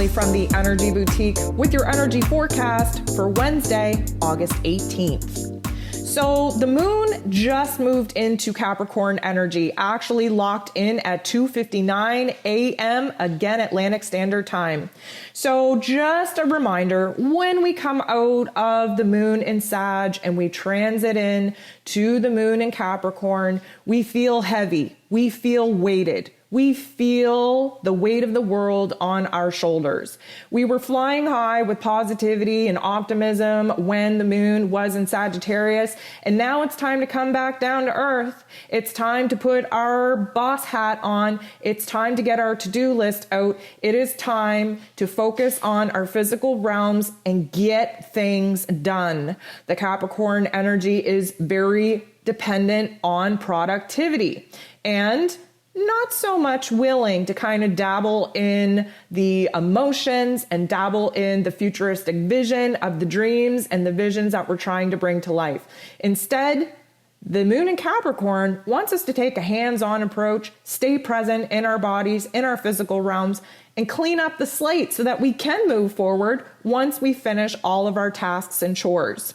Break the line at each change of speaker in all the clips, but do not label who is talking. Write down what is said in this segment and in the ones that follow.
Emily from the Energy Boutique with your energy forecast for Wednesday, August 18th. So the moon just moved into Capricorn energy, actually locked in at 2:59 a.m. again Atlantic Standard Time. So just a reminder, when we come out of the moon in Sag and we transit in to the moon in Capricorn, we feel heavy, we feel weighted. We feel the weight of the world on our shoulders. We were flying high with positivity and optimism when the moon was in Sagittarius, and now it's time to come back down to earth. It's time to put our boss hat on. It's time to get our to-do list out. It is time to focus on our physical realms and get things done. The Capricorn energy is very dependent on productivity and not so much willing to kind of dabble in the emotions and dabble in the futuristic vision of the dreams and the visions that we're trying to bring to life. Instead, the moon in Capricorn wants us to take a hands-on approach, stay present in our bodies, in our physical realms, and clean up the slate so that we can move forward once we finish all of our tasks and chores.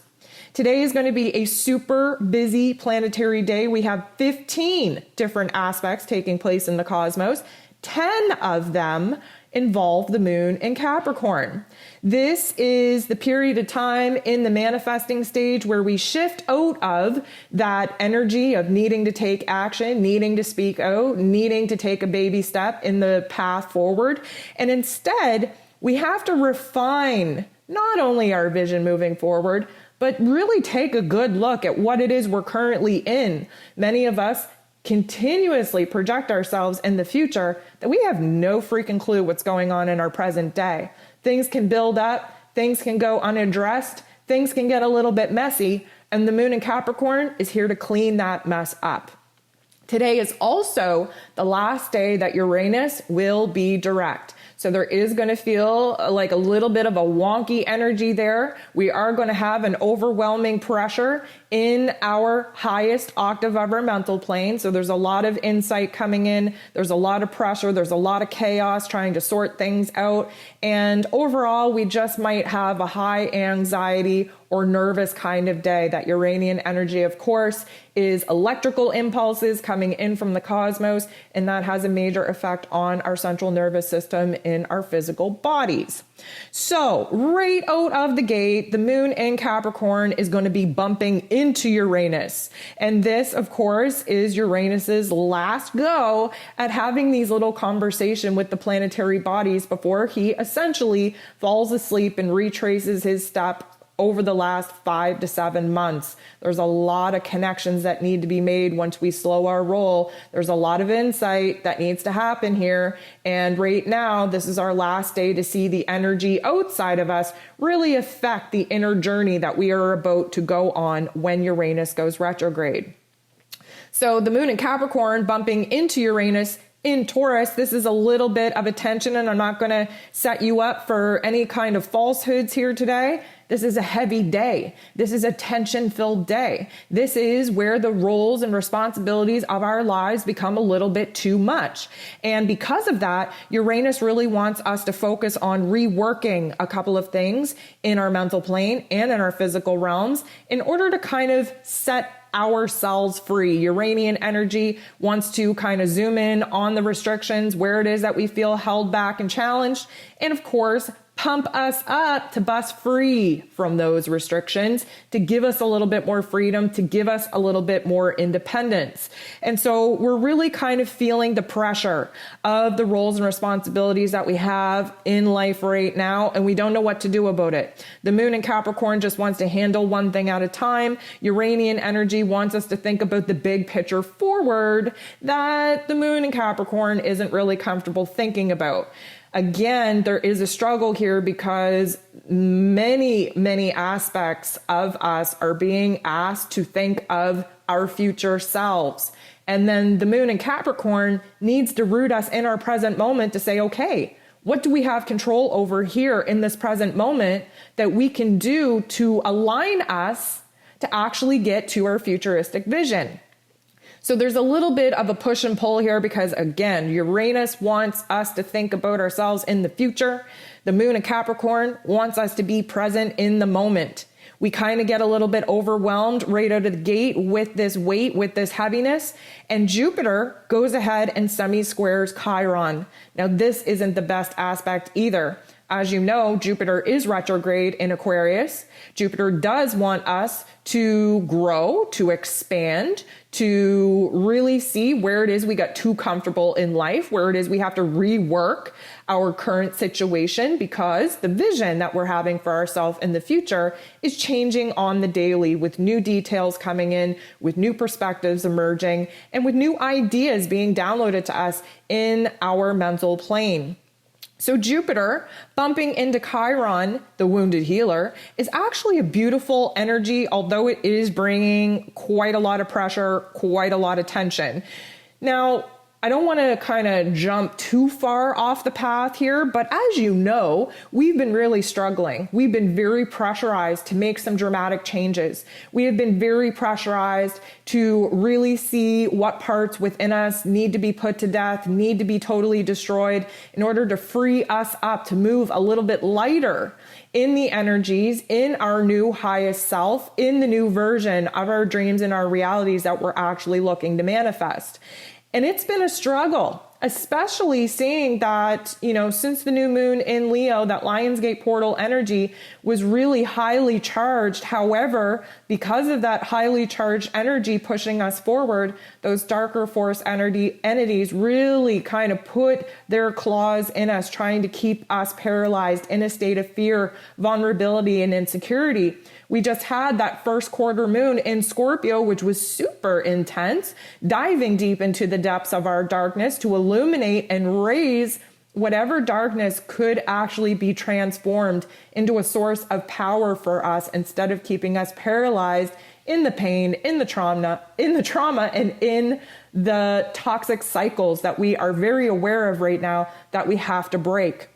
Today is going to be a super busy planetary day. We have 15 different aspects taking place in the cosmos. 10 of them involve the moon in Capricorn. This is the period of time in the manifesting stage where we shift out of that energy of needing to take action, needing to speak out, needing to take a baby step in the path forward. And instead, we have to refine not only our vision moving forward, but really take a good look at what it is we're currently in. Many of us continuously project ourselves in the future that we have no freaking clue what's going on in our present day. Things can build up, things can go unaddressed, things can get a little bit messy, and the moon in Capricorn is here to clean that mess up. Today is also the last day that Uranus will be direct. So there is going to feel like a little bit of a wonky energy there. We are going to have an overwhelming pressure in our highest octave of our mental plane. So there's a lot of insight coming in. There's a lot of pressure. There's a lot of chaos trying to sort things out. And overall, we just might have a high anxiety or nervous kind of day. That Uranian energy, of course, is electrical impulses coming in from the cosmos, and that has a major effect on our central nervous system in our physical bodies. So right out of the gate, the moon in Capricorn is going to be bumping into Uranus. And this, of course, is Uranus's last go at having these little conversation with the planetary bodies before he essentially falls asleep and retraces his step over the last 5 to 7 months. There's a lot of connections that need to be made once we slow our roll. There's a lot of insight that needs to happen here. And right now, this is our last day to see the energy outside of us really affect the inner journey that we are about to go on when Uranus goes retrograde. So the moon in Capricorn bumping into Uranus in Taurus, this is a little bit of a tension, and I'm not going to set you up for any kind of falsehoods here today. This is a heavy day. This is a tension-filled day. This is where the roles and responsibilities of our lives become a little bit too much. And because of that, Uranus really wants us to focus on reworking a couple of things in our mental plane and in our physical realms in order to kind of set ourselves free. Uranian energy wants to kind of zoom in on the restrictions, where it is that we feel held back and challenged, and of course, pump us up to bust free from those restrictions, to give us a little bit more freedom, to give us a little bit more independence. And so we're really kind of feeling the pressure of the roles and responsibilities that we have in life right now, and we don't know what to do about it. The moon in Capricorn just wants to handle one thing at a time. Uranian energy wants us to think about the big picture forward that the moon in Capricorn isn't really comfortable thinking about. Again, there is a struggle here because many aspects of us are being asked to think of our future selves. And then the moon in Capricorn needs to root us in our present moment to say, okay, what do we have control over here in this present moment that we can do to align us to actually get to our futuristic vision? So there's a little bit of a push and pull here because, again, Uranus wants us to think about ourselves in the future. The moon in Capricorn wants us to be present in the moment. We kind of get a little bit overwhelmed right out of the gate with this weight, with this heaviness. And Jupiter goes ahead and semi-squares Chiron. Now, this isn't the best aspect either. As you know, Jupiter is retrograde in Aquarius. Jupiter does want us to grow, to expand, to really see where it is we got too comfortable in life, where it is we have to rework our current situation because the vision that we're having for ourselves in the future is changing on the daily with new details coming in, with new perspectives emerging, and with new ideas being downloaded to us in our mental plane. So Jupiter bumping into Chiron, the wounded healer, is actually a beautiful energy, although it is bringing quite a lot of pressure, quite a lot of tension. Now, I don't want to kind of jump too far off the path here, but as you know, we've been really struggling. We've been very pressurized to make some dramatic changes. We have been very pressurized to really see what parts within us need to be put to death, need to be totally destroyed in order to free us up to move a little bit lighter in the energies, in our new highest self, in the new version of our dreams and our realities that we're actually looking to manifest. And it's been a struggle, especially seeing that, since the new moon in Leo, that Lionsgate portal energy was really highly charged. However, because of that highly charged energy pushing us forward, those darker force entities really kind of put their claws in us, trying to keep us paralyzed in a state of fear, vulnerability, and insecurity. We just had that first quarter moon in Scorpio, which was super intense, diving deep into the depths of our darkness to illuminate and raise whatever darkness could actually be transformed into a source of power for us instead of keeping us paralyzed in the pain, in the trauma, and in the toxic cycles that we are very aware of right now that we have to break.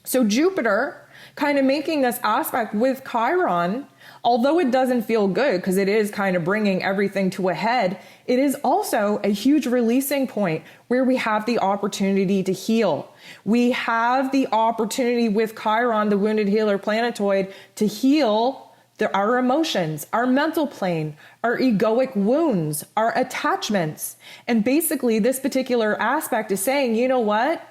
So Jupiter kind of making this aspect with Chiron, although it doesn't feel good because it is kind of bringing everything to a head, it is also a huge releasing point where we have the opportunity to heal. We have the opportunity with Chiron, the wounded healer planetoid, to heal our emotions, our mental plane, our egoic wounds, our attachments. And basically this particular aspect is saying, you know what?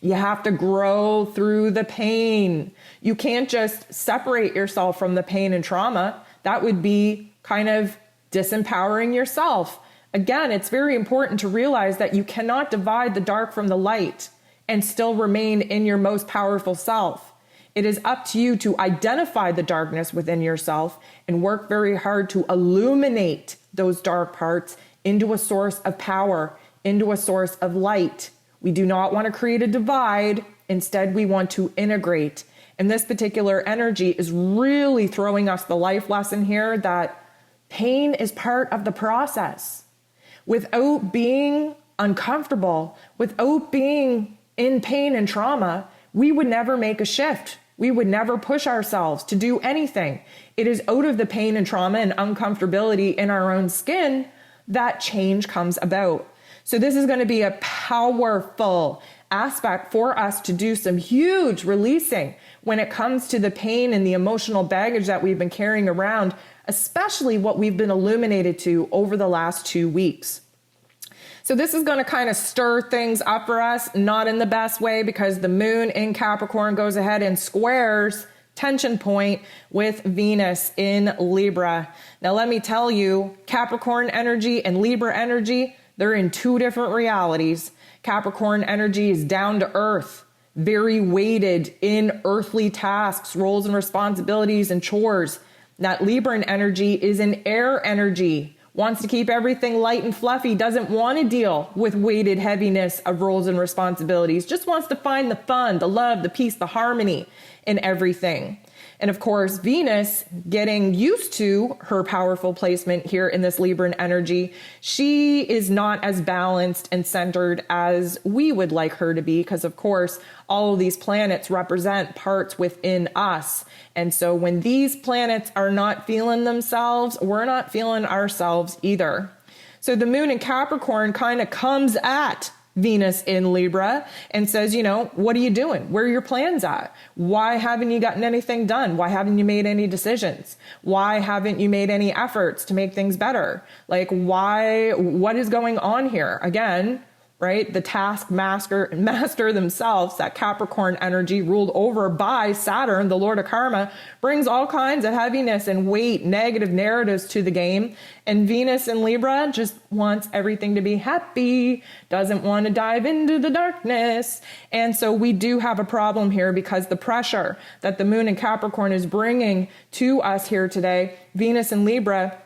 You have to grow through the pain. You can't just separate yourself from the pain and trauma. That would be kind of disempowering yourself. Again, it's very important to realize that you cannot divide the dark from the light and still remain in your most powerful self. It is up to you to identify the darkness within yourself and work very hard to illuminate those dark parts into a source of power, into a source of light. We do not want to create a divide. Instead, we want to integrate. And this particular energy is really throwing us the life lesson here that pain is part of the process. Without being uncomfortable, without being in pain and trauma, we would never make a shift. We would never push ourselves to do anything. It is out of the pain and trauma and uncomfortability in our own skin that change comes about. So this is going to be a powerful aspect for us to do some huge releasing when it comes to the pain and the emotional baggage that we've been carrying around, especially what we've been illuminated to over the last 2 weeks. So this is going to kind of stir things up for us, not in the best way, because the moon in Capricorn goes ahead and squares tension point with Venus in Libra. Now, let me tell you, Capricorn energy and Libra energy, they're in two different realities. Capricorn energy is down to earth, very weighted in earthly tasks, roles and responsibilities and chores. That Libran energy is an air energy, wants to keep everything light and fluffy, doesn't want to deal with weighted heaviness of roles and responsibilities, just wants to find the fun, the love, the peace, the harmony in everything. And of course, Venus, getting used to her powerful placement here in this Libran energy, she is not as balanced and centered as we would like her to be, because of course, all of these planets represent parts within us. And so when these planets are not feeling themselves, we're not feeling ourselves either. So the moon in Capricorn kind of comes at Venus in Libra and says, what are you doing? Where are your plans at? Why haven't you gotten anything done? Why haven't you made any decisions? Why haven't you made any efforts to make things better? What is going on here? Again, right? The taskmaster themselves, that Capricorn energy ruled over by Saturn, the Lord of Karma, brings all kinds of heaviness and weight, negative narratives to the game. And Venus in Libra just wants everything to be happy, doesn't want to dive into the darkness. And so we do have a problem here because the pressure that the moon in Capricorn is bringing to us here today, Venus in Libra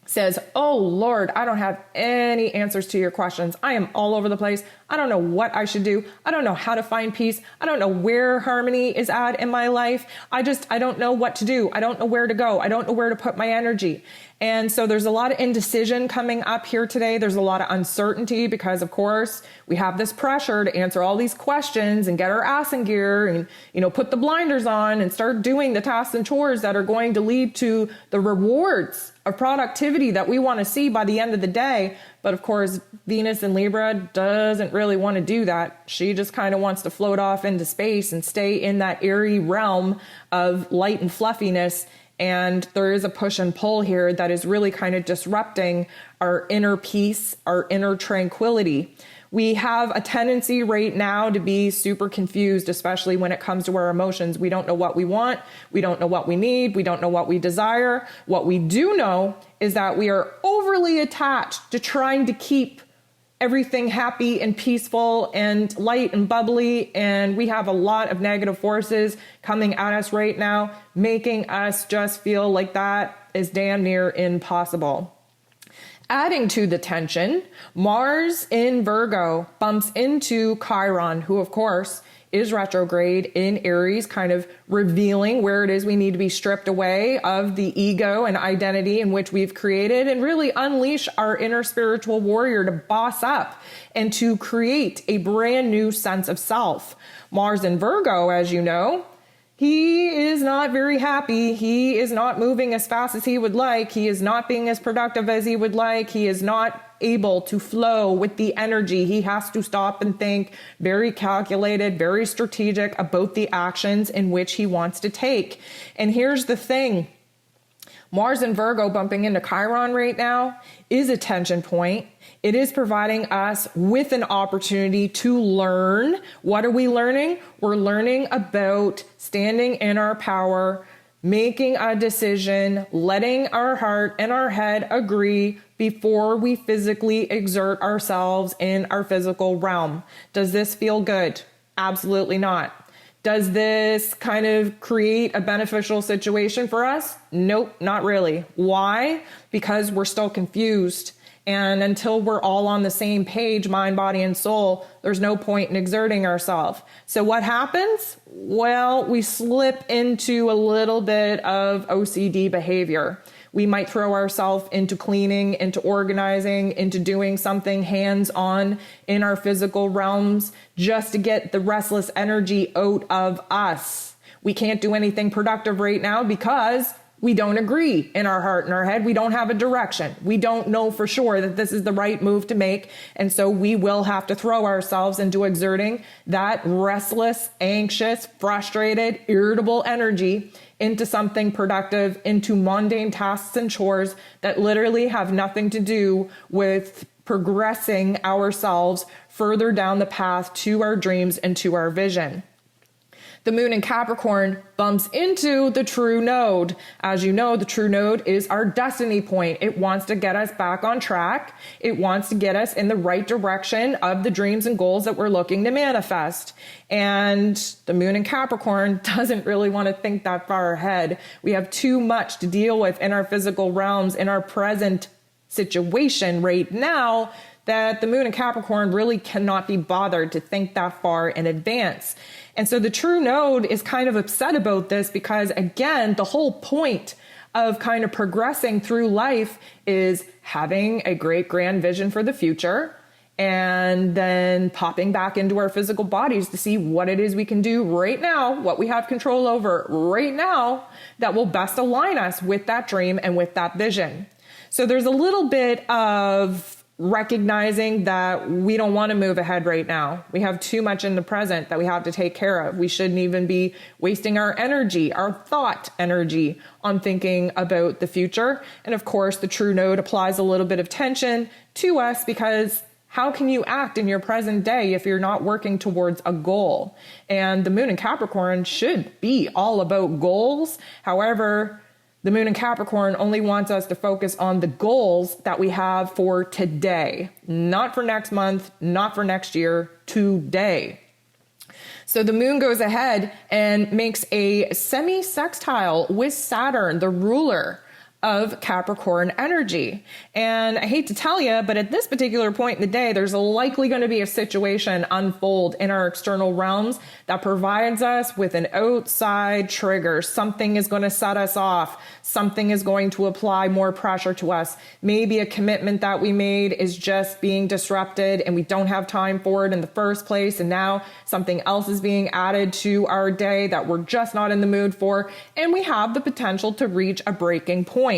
says, oh Lord, I don't have any answers to your questions. I am all over the place. I don't know what I should do. I don't know how to find peace. I don't know where harmony is at in my life. I don't know what to do. I don't know where to go. I don't know where to put my energy. And so there's a lot of indecision coming up here today. There's a lot of uncertainty because, of course, we have this pressure to answer all these questions and get our ass in gear and, put the blinders on and start doing the tasks and chores that are going to lead to the rewards of productivity that we want to see by the end of the day. But of course, Venus in Libra doesn't really want to do that. She just kind of wants to float off into space and stay in that airy realm of light and fluffiness. And there is a push and pull here that is really kind of disrupting our inner peace, our inner tranquility. We have a tendency right now to be super confused, especially when it comes to our emotions. We don't know what we want. We don't know what we need. We don't know what we desire. What we do know is that we are overly attached to trying to keep everything happy and peaceful and light and bubbly. And we have a lot of negative forces coming at us right now, making us just feel like that is damn near impossible. Adding to the tension, Mars in Virgo bumps into Chiron, who of course is retrograde in Aries, kind of revealing where it is we need to be stripped away of the ego and identity in which we've created and really unleash our inner spiritual warrior to boss up and to create a brand new sense of self. Mars in Virgo, as you know, he is not very happy. He is not moving as fast as he would like. He is not being as productive as he would like. He is not able to flow with the energy. He has to stop and think, very calculated, very strategic about the actions in which he wants to take. And here's the thing. Mars and Virgo bumping into Chiron right now is a tension point. It is providing us with an opportunity to learn. What are we learning? We're learning about standing in our power, making a decision, letting our heart and our head agree before we physically exert ourselves in our physical realm. Does this feel good? Absolutely not. Does this kind of create a beneficial situation for us? Nope, not really. Why? Because we're still confused. And until we're all on the same page, mind, body, and soul, there's no point in exerting ourselves. So what happens? Well, we slip into a little bit of OCD behavior. We might throw ourselves into cleaning, into organizing, into doing something hands-on in our physical realms just to get the restless energy out of us. We can't do anything productive right now because we don't agree in our heart and our head. We don't have a direction. We don't know for sure that this is the right move to make. And so we will have to throw ourselves into exerting that restless, anxious, frustrated, irritable energy into something productive, into mundane tasks and chores that literally have nothing to do with progressing ourselves further down the path to our dreams and to our vision. The moon in Capricorn bumps into the true node. As you know, the true node is our destiny point. It wants to get us back on track. It wants to get us in the right direction of the dreams and goals that we're looking to manifest. And the moon in Capricorn doesn't really want to think that far ahead. We have too much to deal with in our physical realms, in our present situation right now, that the moon in Capricorn really cannot be bothered to think that far in advance. And so the true node is kind of upset about this because, again, the whole point of kind of progressing through life is having a great grand vision for the future and then popping back into our physical bodies to see what it is we can do right now, what we have control over right now that will best align us with that dream and with that vision. So there's a little bit of recognizing that we don't want to move ahead right now. We have too much in the present that we have to take care of. We shouldn't even be wasting our energy, our thought energy, on thinking about the future. And of course, the true node applies a little bit of tension to us, because how can you act in your present day if you're not working towards a goal? And the moon in Capricorn should be all about goals. However, the moon in Capricorn only wants us to focus on the goals that we have for today, not for next month, not for next year, today. So the moon goes ahead and makes a semi-sextile with Saturn, the ruler of Capricorn energy. And I hate to tell you, but at this particular point in the day, there's likely going to be a situation unfold in our external realms that provides us with an outside trigger. Something is going to set us off. Something is going to apply more pressure to us. Maybe a commitment that we made is just being disrupted and we don't have time for it in the first place. And now something else is being added to our day that we're just not in the mood for. And we have the potential to reach a breaking point.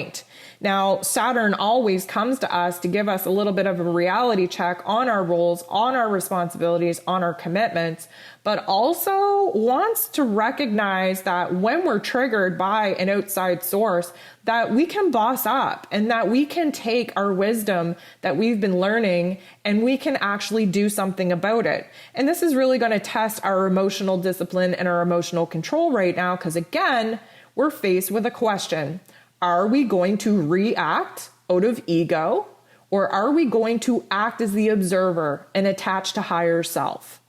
Now, Saturn always comes to us to give us a little bit of a reality check on our roles, on our responsibilities, on our commitments, but also wants to recognize that when we're triggered by an outside source, that we can boss up and that we can take our wisdom that we've been learning and we can actually do something about it. And this is really going to test our emotional discipline and our emotional control right now, because again, we're faced with a question. Are we going to react out of ego, or are we going to act as the observer and attach to higher self?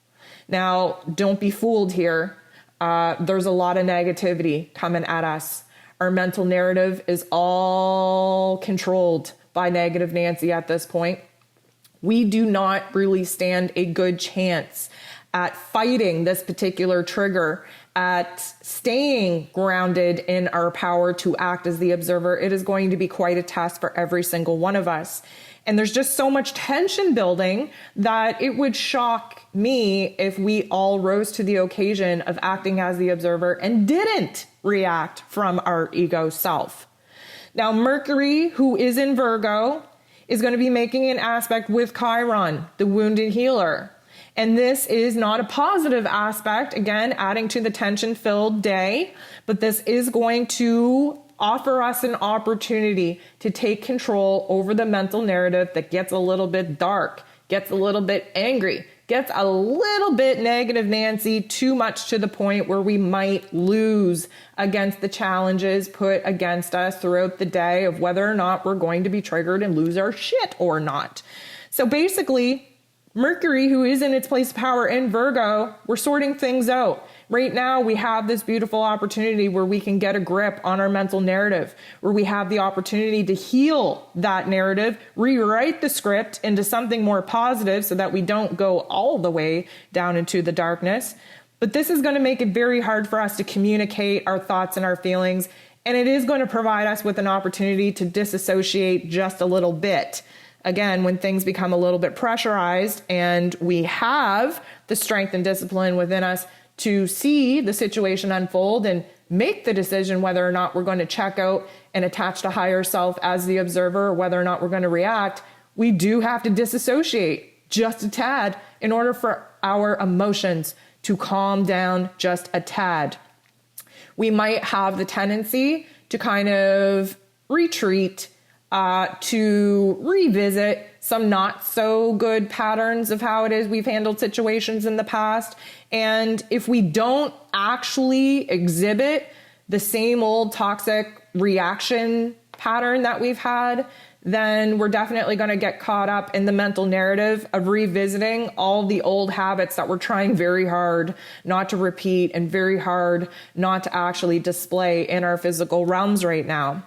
Now, don't be fooled here. There's a lot of negativity coming at us. Our mental narrative is all controlled by negative Nancy at this point. We do not really stand a good chance at fighting this particular trigger, at staying grounded in our power to act as the observer. It is going to be quite a test for every single one of us. And there's just so much tension building that it would shock me if we all rose to the occasion of acting as the observer and didn't react from our ego self. Now, Mercury, who is in Virgo, is going to be making an aspect with Chiron, the wounded healer. And this is not a positive aspect, again, adding to the tension-filled day, but this is going to offer us an opportunity to take control over the mental narrative that gets a little bit dark, gets a little bit angry, gets a little bit negative Nancy, too much to the point where we might lose against the challenges put against us throughout the day of whether or not we're going to be triggered and lose our shit or not. So basically, Mercury, who is in its place of power in Virgo, we're sorting things out. Right now, we have this beautiful opportunity where we can get a grip on our mental narrative, where we have the opportunity to heal that narrative, rewrite the script into something more positive so that we don't go all the way down into the darkness. But this is going to make it very hard for us to communicate our thoughts and our feelings, and it is going to provide us with an opportunity to disassociate just a little bit. Again, when things become a little bit pressurized and we have the strength and discipline within us to see the situation unfold and make the decision whether or not we're going to check out and attach to higher self as the observer, or whether or not we're going to react, we do have to disassociate just a tad in order for our emotions to calm down just a tad. We might have the tendency to kind of retreat, to revisit some not so good patterns of how it is we've handled situations in the past. And if we don't actually exhibit the same old toxic reaction pattern that we've had, then we're definitely going to get caught up in the mental narrative of revisiting all the old habits that we're trying very hard not to repeat and very hard not to actually display in our physical realms right now.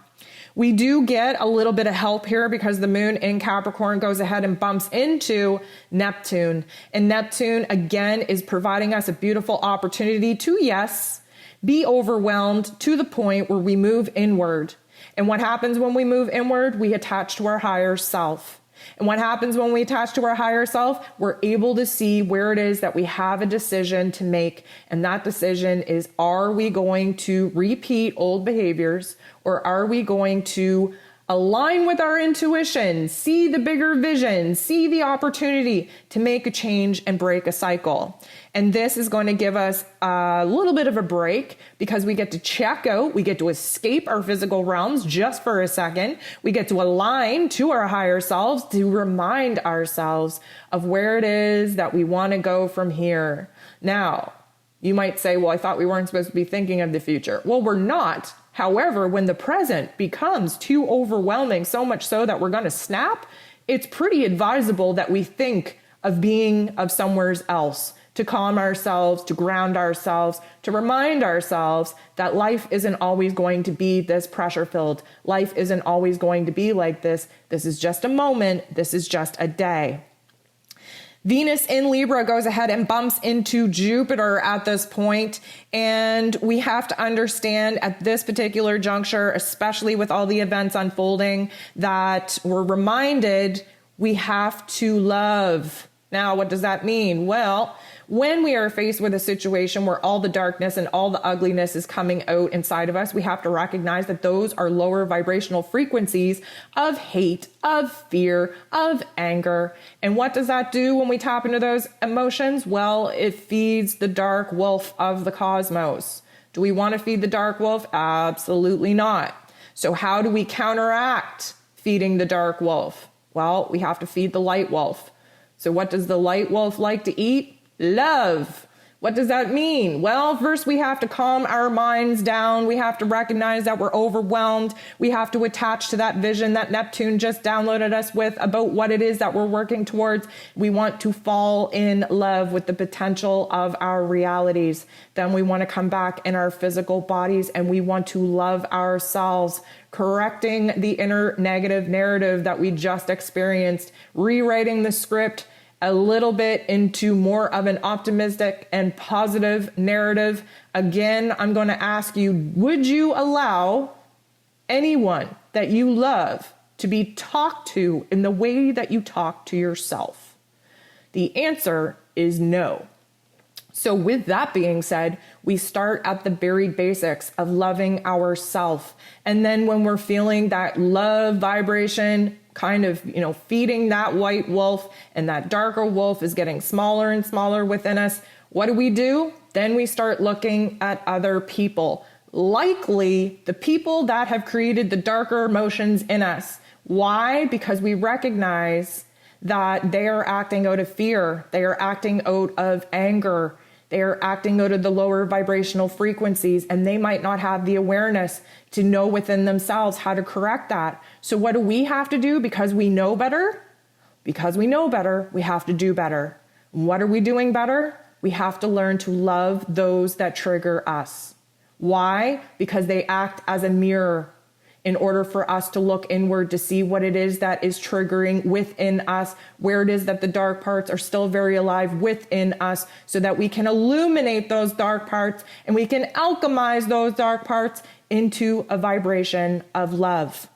We do get a little bit of help here because the moon in Capricorn goes ahead and bumps into Neptune. And Neptune, again, is providing us a beautiful opportunity to, yes, be overwhelmed to the point where we move inward. And what happens when we move inward? We attach to our higher self. And what happens when we attach to our higher self? We're able to see where it is that we have a decision to make. And that decision is, are we going to repeat old behaviors, or are we going to align with our intuition, see the bigger vision, see the opportunity to make a change and break a cycle. And this is going to give us a little bit of a break because we get to check out, we get to escape our physical realms just for a second. We get to align to our higher selves to remind ourselves of where it is that we want to go from here. Now, you might say, well, I thought we weren't supposed to be thinking of the future. Well, we're not. However, when the present becomes too overwhelming, so much so that we're going to snap, it's pretty advisable that we think of being of somewhere else, to calm ourselves, to ground ourselves, to remind ourselves that life isn't always going to be this pressure-filled. Life isn't always going to be like this. This is just a moment. This is just a day. Venus in Libra goes ahead and bumps into Jupiter at this point, and we have to understand at this particular juncture, especially with all the events unfolding, that we're reminded we have to love. Now, what does that mean? Well, when we are faced with a situation where all the darkness and all the ugliness is coming out inside of us, we have to recognize that those are lower vibrational frequencies of hate, of fear, of anger. And what does that do when we tap into those emotions? Well, it feeds the dark wolf of the cosmos. Do we want to feed the dark wolf? Absolutely not. So how do we counteract feeding the dark wolf? Well, we have to feed the light wolf. So what does the light wolf like to eat? Love. What does that mean? Well, first we have to calm our minds down. We have to recognize that we're overwhelmed. We have to attach to that vision that Neptune just downloaded us with about what it is that we're working towards. We want to fall in love with the potential of our realities. Then we want to come back in our physical bodies and we want to love ourselves, correcting the inner negative narrative that we just experienced, rewriting the script a little bit into more of an optimistic and positive narrative. Again, I'm going to ask you, would you allow anyone that you love to be talked to in the way that you talk to yourself? The answer is no. So with that being said, we start at the buried basics of loving ourselves. And then when we're feeling that love vibration, kind of, feeding that white wolf and that darker wolf is getting smaller and smaller within us, what do? Then we start looking at other people, likely the people that have created the darker emotions in us. Why? Because we recognize that they are acting out of fear. They are acting out of anger. They are acting out of the lower vibrational frequencies, and they might not have the awareness to know within themselves how to correct that. So what do we have to do? Because we know better? Because we know better, we have to do better. What are we doing better? We have to learn to love those that trigger us. Why? Because they act as a mirror in order for us to look inward to see what it is that is triggering within us, where it is that the dark parts are still very alive within us, so that we can illuminate those dark parts and we can alchemize those dark parts into a vibration of love.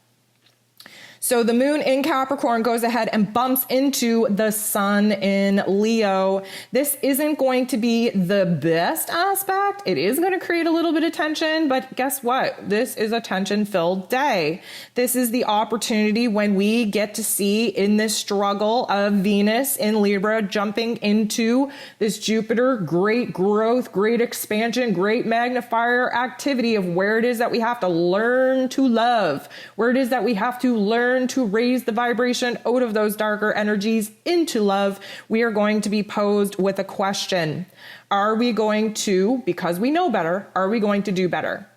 So the moon in Capricorn goes ahead and bumps into the sun in Leo. This isn't going to be the best aspect. It is going to create a little bit of tension, but guess what? This is a tension-filled day. This is the opportunity when we get to see in this struggle of Venus in Libra jumping into this Jupiter, great growth, great expansion, great magnifier activity of where it is that we have to learn to love, where it is that we have to learn to raise the vibration out of those darker energies into love. We are going to be posed with a question. Are we going to, because we know better, are we going to do better?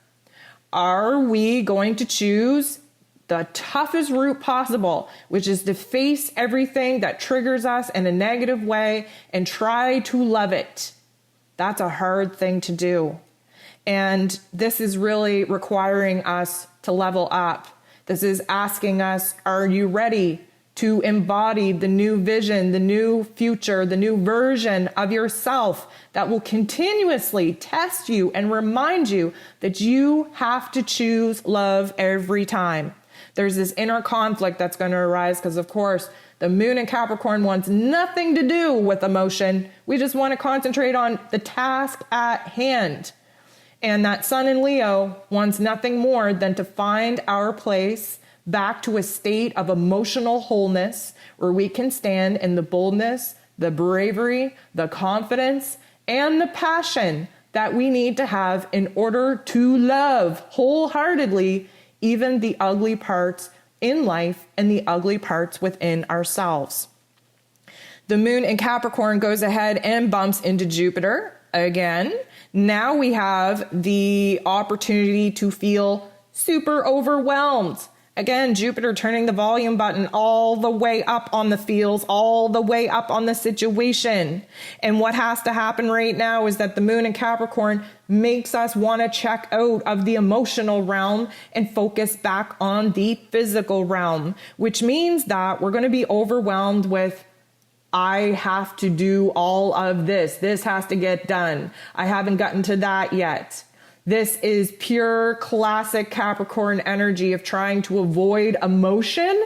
Are we going to choose the toughest route possible, which is to face everything that triggers us in a negative way and try to love it? That's a hard thing to do. And this is really requiring us to level up. This is asking us, are you ready to embody the new vision, the new future, the new version of yourself that will continuously test you and remind you that you have to choose love every time? There's this inner conflict that's going to arise because, of course, the moon in Capricorn wants nothing to do with emotion. We just want to concentrate on the task at hand. And that sun in Leo wants nothing more than to find our place, back to a state of emotional wholeness where we can stand in the boldness, the bravery, the confidence, and the passion that we need to have in order to love wholeheartedly even the ugly parts in life and the ugly parts within ourselves. The moon in Capricorn goes ahead and bumps into Jupiter again. Now we have the opportunity to feel super overwhelmed. Again, Jupiter turning the volume button all the way up on the feels, all the way up on the situation. And what has to happen right now is that the moon in Capricorn makes us want to check out of the emotional realm and focus back on the physical realm, which means that we're going to be overwhelmed with, I have to do all of this. This has to get done. I haven't gotten to that yet. This is pure classic Capricorn energy of trying to avoid emotion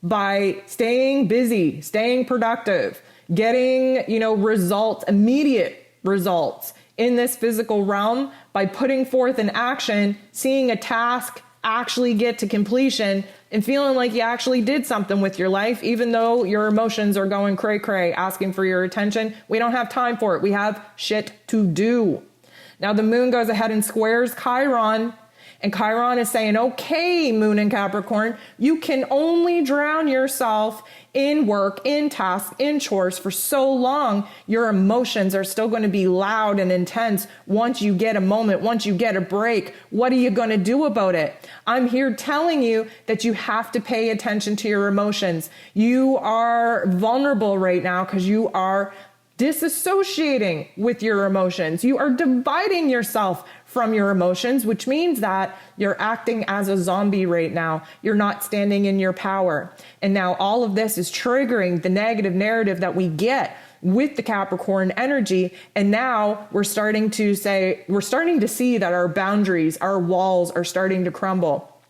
by staying busy, staying productive, getting, results, immediate results in this physical realm by putting forth an action, seeing a task actually get to completion and feeling like you actually did something with your life, even though your emotions are going cray cray, asking for your attention. We don't have time for it. We have shit to do. Now the moon goes ahead and squares Chiron, and Chiron is saying, okay, moon in Capricorn, you can only drown yourself in work, in tasks, in chores for so long. Your emotions are still going to be loud and intense. Once you get a moment, once you get a break, what are you going to do about it? I'm here telling you that you have to pay attention to your emotions. You are vulnerable right now because you are disassociating with your emotions. You are dividing yourself from your emotions, which means that you're acting as a zombie right now. You're not standing in your power. And now all of this is triggering the negative narrative that we get with the Capricorn energy. And now we're starting to see that our boundaries, our walls are starting to crumble.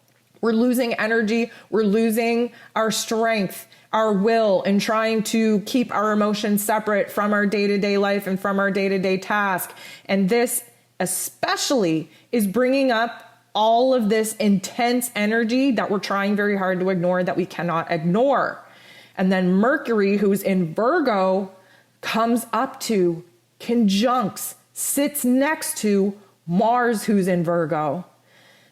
We're losing energy. We're losing our strength, our will, and trying to keep our emotions separate from our day-to-day life and from our day-to-day task. And this especially is bringing up all of this intense energy that we're trying very hard to ignore, that we cannot ignore. And then Mercury, who's in Virgo, comes up to, conjuncts, sits next to Mars, who's in Virgo.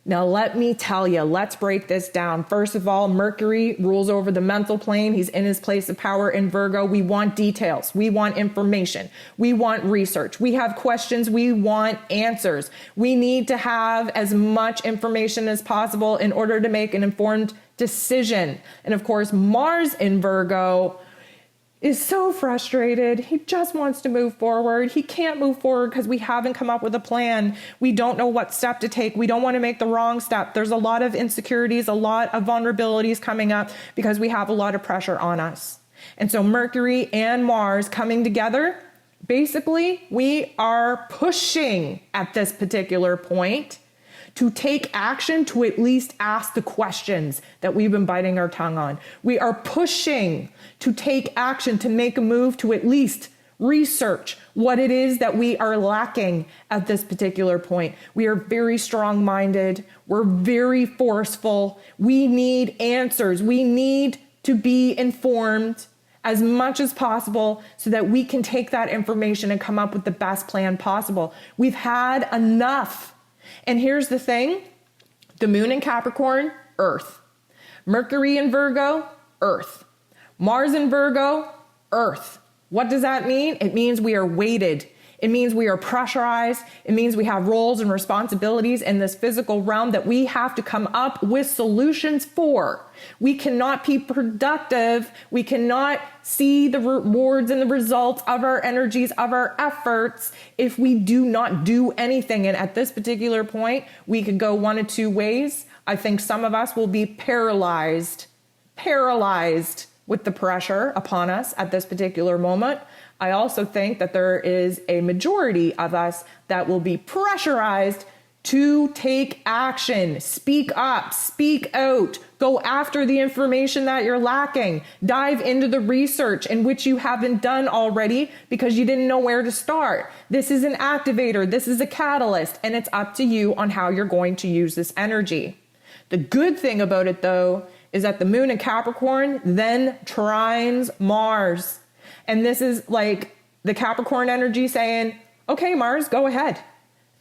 Now, let me tell you, let's break this down. First of all, Mercury rules over the mental plane. He's in his place of power in Virgo. We want details. We want information. We want research. We have questions. We want answers. We need to have as much information as possible in order to make an informed decision. And of course, Mars in Virgo is so frustrated. He just wants to move forward. He can't move forward because we haven't come up with a plan. We don't know what step to take. We don't want to make the wrong step. There's a lot of insecurities, a lot of vulnerabilities coming up because we have a lot of pressure on us. And so Mercury and Mars coming together, basically we are pushing at this particular point to take action, to at least ask the questions that we've been biting our tongue on. We are pushing to take action, to make a move, to at least research what it is that we are lacking at this particular point. We are very strong-minded. We're very forceful. We need answers. We need to be informed as much as possible so that we can take that information and come up with the best plan possible. We've had enough. And here's the thing, the moon in Capricorn, Earth. Mercury in Virgo, Earth. Mars in Virgo, Earth. What does that mean? It means we are weighted. It means we are pressurized. It means we have roles and responsibilities in this physical realm that we have to come up with solutions for. We cannot be productive. We cannot see the rewards and the results of our energies, of our efforts, if we do not do anything. And at this particular point, we could go one of two ways. I think some of us will be paralyzed with the pressure upon us at this particular moment. I also think that there is a majority of us that will be pressurized to take action, speak up, speak out, go after the information that you're lacking, dive into the research in which you haven't done already because you didn't know where to start. This is an activator, this is a catalyst, and it's up to you on how you're going to use this energy. The good thing about it though is that the moon in Capricorn then trines Mars. And this is like the Capricorn energy saying, okay, Mars, go ahead.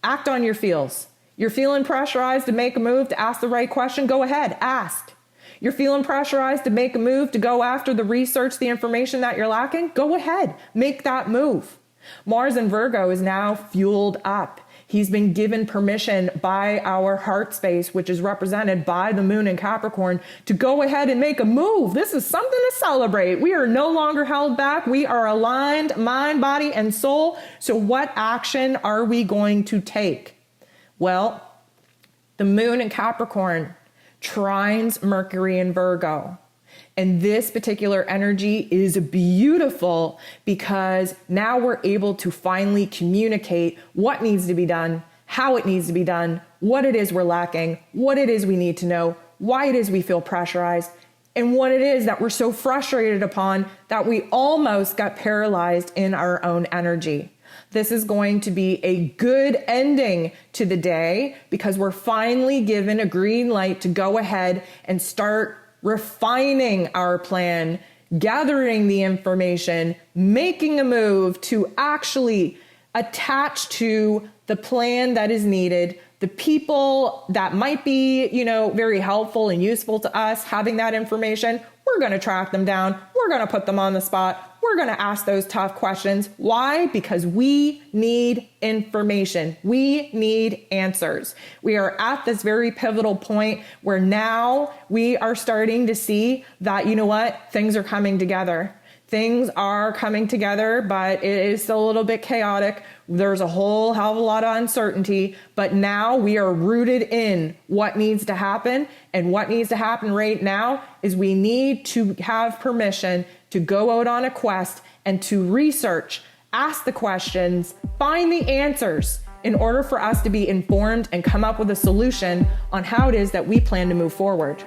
Act on your feels. You're feeling pressurized to make a move, to ask the right question. Go ahead, ask. You're feeling pressurized to make a move, to go after the research, the information that you're lacking. Go ahead, make that move. Mars in Virgo is now fueled up. He's been given permission by our heart space, which is represented by the moon in Capricorn, to go ahead and make a move. This is something to celebrate. We are no longer held back. We are aligned, mind, body, and soul. So what action are we going to take? Well, the moon in Capricorn trines Mercury in Virgo. And this particular energy is beautiful because now we're able to finally communicate what needs to be done, how it needs to be done, what it is we're lacking, what it is we need to know, why it is we feel pressurized, and what it is that we're so frustrated upon that we almost got paralyzed in our own energy. This is going to be a good ending to the day because we're finally given a green light to go ahead and start refining our plan, gathering the information, making a move to actually attach to the plan that is needed, the people that might be, very helpful and useful to us, having that information. We're going to track them down. We're going to put them on the spot. We're going to ask those tough questions. Why? Because we need information. We need answers. We are at this very pivotal point where now we are starting to see that, things are coming together. Things are coming together, but it is still a little bit chaotic. There's a whole hell of a lot of uncertainty, but now we are rooted in what needs to happen. And what needs to happen right now is we need to have permission to go out on a quest and to research, ask the questions, find the answers in order for us to be informed and come up with a solution on how it is that we plan to move forward.